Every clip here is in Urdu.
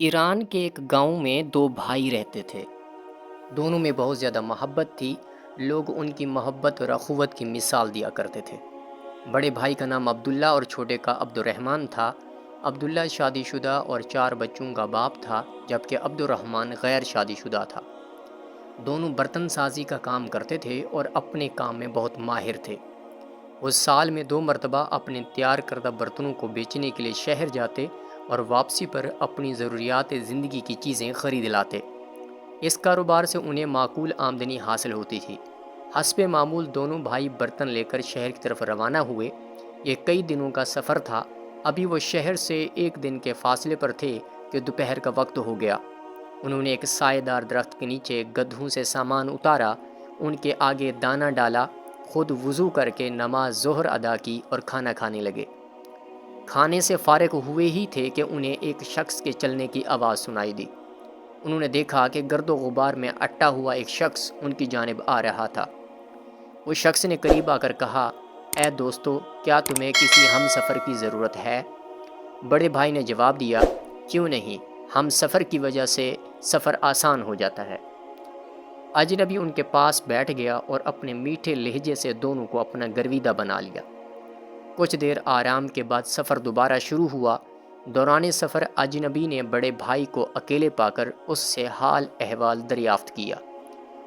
ایران کے ایک گاؤں میں دو بھائی رہتے تھے۔ دونوں میں بہت زیادہ محبت تھی۔ لوگ ان کی محبت اور اخوت کی مثال دیا کرتے تھے۔ بڑے بھائی کا نام عبداللہ اور چھوٹے کا عبد الرحمن تھا۔ عبداللہ شادی شدہ اور 4 بچوں کا باپ تھا، جبکہ عبد الرحمن غیر شادی شدہ تھا۔ دونوں برتن سازی کا کام کرتے تھے اور اپنے کام میں بہت ماہر تھے۔ وہ سال میں 2 مرتبہ اپنے تیار کردہ برتنوں کو بیچنے کے لیے شہر جاتے اور واپسی پر اپنی ضروریات زندگی کی چیزیں خرید لاتے۔ اس کاروبار سے انہیں معقول آمدنی حاصل ہوتی تھی۔ حسب معمول دونوں بھائی برتن لے کر شہر کی طرف روانہ ہوئے۔ یہ کئی دنوں کا سفر تھا۔ ابھی وہ شہر سے 1 دن کے فاصلے پر تھے کہ دوپہر کا وقت ہو گیا۔ انہوں نے ایک سائے دار درخت کے نیچے گدھوں سے سامان اتارا، ان کے آگے دانہ ڈالا، خود وضو کر کے نماز ظہر ادا کی اور کھانا کھانے لگے۔ کھانے سے فارغ ہوئے ہی تھے کہ انہیں ایک شخص کے چلنے کی آواز سنائی دی۔ انہوں نے دیکھا کہ گرد و غبار میں اٹا ہوا ایک شخص ان کی جانب آ رہا تھا۔ اس شخص نے قریب آ کر کہا، اے دوستو، کیا تمہیں کسی ہم سفر کی ضرورت ہے؟ بڑے بھائی نے جواب دیا، کیوں نہیں، ہم سفر کی وجہ سے سفر آسان ہو جاتا ہے۔ اجنبی ان کے پاس بیٹھ گیا اور اپنے میٹھے لہجے سے دونوں کو اپنا گرویدہ بنا لیا۔ کچھ دیر آرام کے بعد سفر دوبارہ شروع ہوا۔ دوران سفر اجنبی نے بڑے بھائی کو اکیلے پا کر اس سے حال احوال دریافت کیا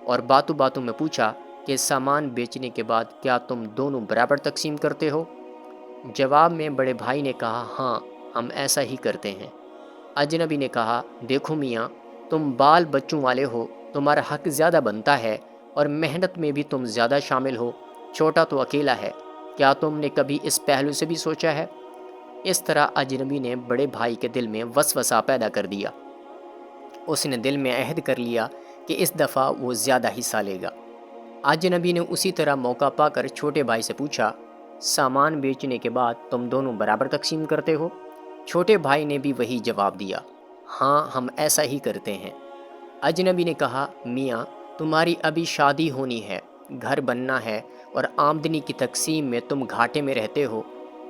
اور باتوں باتوں میں پوچھا کہ سامان بیچنے کے بعد کیا تم دونوں برابر تقسیم کرتے ہو؟ جواب میں بڑے بھائی نے کہا، ہاں، ہم ایسا ہی کرتے ہیں۔ اجنبی نے کہا، دیکھو میاں، تم بال بچوں والے ہو، تمہارا حق زیادہ بنتا ہے اور محنت میں بھی تم زیادہ شامل ہو۔ چھوٹا تو اکیلا ہے، کیا تم نے کبھی اس پہلو سے بھی سوچا ہے؟ اس طرح اجنبی نے بڑے بھائی کے دل میں وسوسہ پیدا کر دیا۔ اس نے دل میں عہد کر لیا کہ اس دفعہ وہ زیادہ حصہ لے گا۔ اجنبی نے اسی طرح موقع پا کر چھوٹے بھائی سے پوچھا، سامان بیچنے کے بعد تم دونوں برابر تقسیم کرتے ہو؟ چھوٹے بھائی نے بھی وہی جواب دیا، ہاں، ہم ایسا ہی کرتے ہیں۔ اجنبی نے کہا، میاں، تمہاری ابھی شادی ہونی ہے، گھر بننا ہے اور آمدنی کی تقسیم میں تم گھاٹے میں رہتے ہو،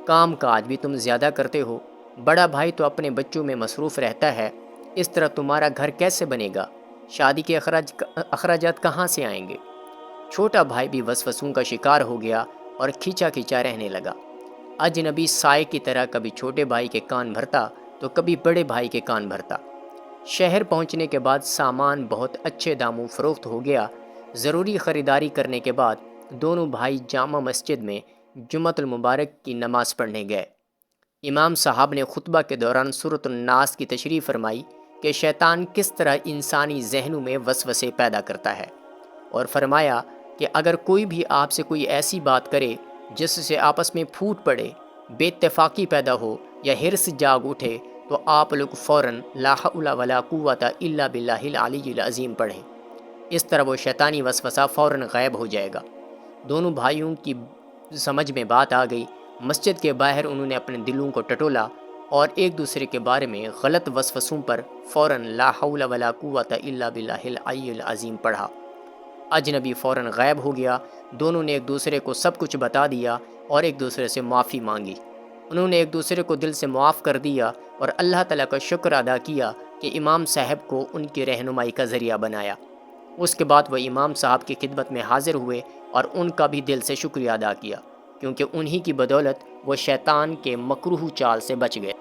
کام کاج بھی تم زیادہ کرتے ہو، بڑا بھائی تو اپنے بچوں میں مصروف رہتا ہے، اس طرح تمہارا گھر کیسے بنے گا؟ شادی کے اخراجات کہاں سے آئیں گے؟ چھوٹا بھائی بھی وسوسوں کا شکار ہو گیا اور کھینچا کھینچا رہنے لگا۔ اجنبی سائے کی طرح کبھی چھوٹے بھائی کے کان بھرتا تو کبھی بڑے بھائی کے کان بھرتا۔ شہر پہنچنے کے بعد سامان بہت اچھے داموں فروخت ہو گیا۔ ضروری خریداری کرنے کے بعد دونوں بھائی جامع مسجد میں جمعۃ المبارک کی نماز پڑھنے گئے۔ امام صاحب نے خطبہ کے دوران سورۃ الناس کی تشریح فرمائی کہ شیطان کس طرح انسانی ذہنوں میں وسوسے پیدا کرتا ہے، اور فرمایا کہ اگر کوئی بھی آپ سے کوئی ایسی بات کرے جس سے آپس میں پھوٹ پڑے، بے اتفاقی پیدا ہو یا حرص جاگ اٹھے، تو آپ لوگ فوراً لا حول ولا قوت الا باللہ العلی العظیم پڑھیں۔ اس طرح وہ شیطانی وسوسہ فوراً غائب ہو جائے گا۔ دونوں بھائیوں کی سمجھ میں بات آ گئی۔ مسجد کے باہر انہوں نے اپنے دلوں کو ٹٹولا اور ایک دوسرے کے بارے میں غلط وسوسوں پر فوراً لا حول ولا قوت الا باللہ العلی العظیم پڑھا۔ اجنبی فوراً غائب ہو گیا۔ دونوں نے ایک دوسرے کو سب کچھ بتا دیا اور ایک دوسرے سے معافی مانگی۔ انہوں نے ایک دوسرے کو دل سے معاف کر دیا اور اللہ تعالیٰ کا شکر ادا کیا کہ امام صاحب کو ان کی رہنمائی کا ذریعہ بنایا۔ اس کے بعد وہ امام صاحب کی خدمت میں حاضر ہوئے اور ان کا بھی دل سے شکریہ ادا کیا، کیونکہ انہی کی بدولت وہ شیطان کے مکروہ چال سے بچ گئے۔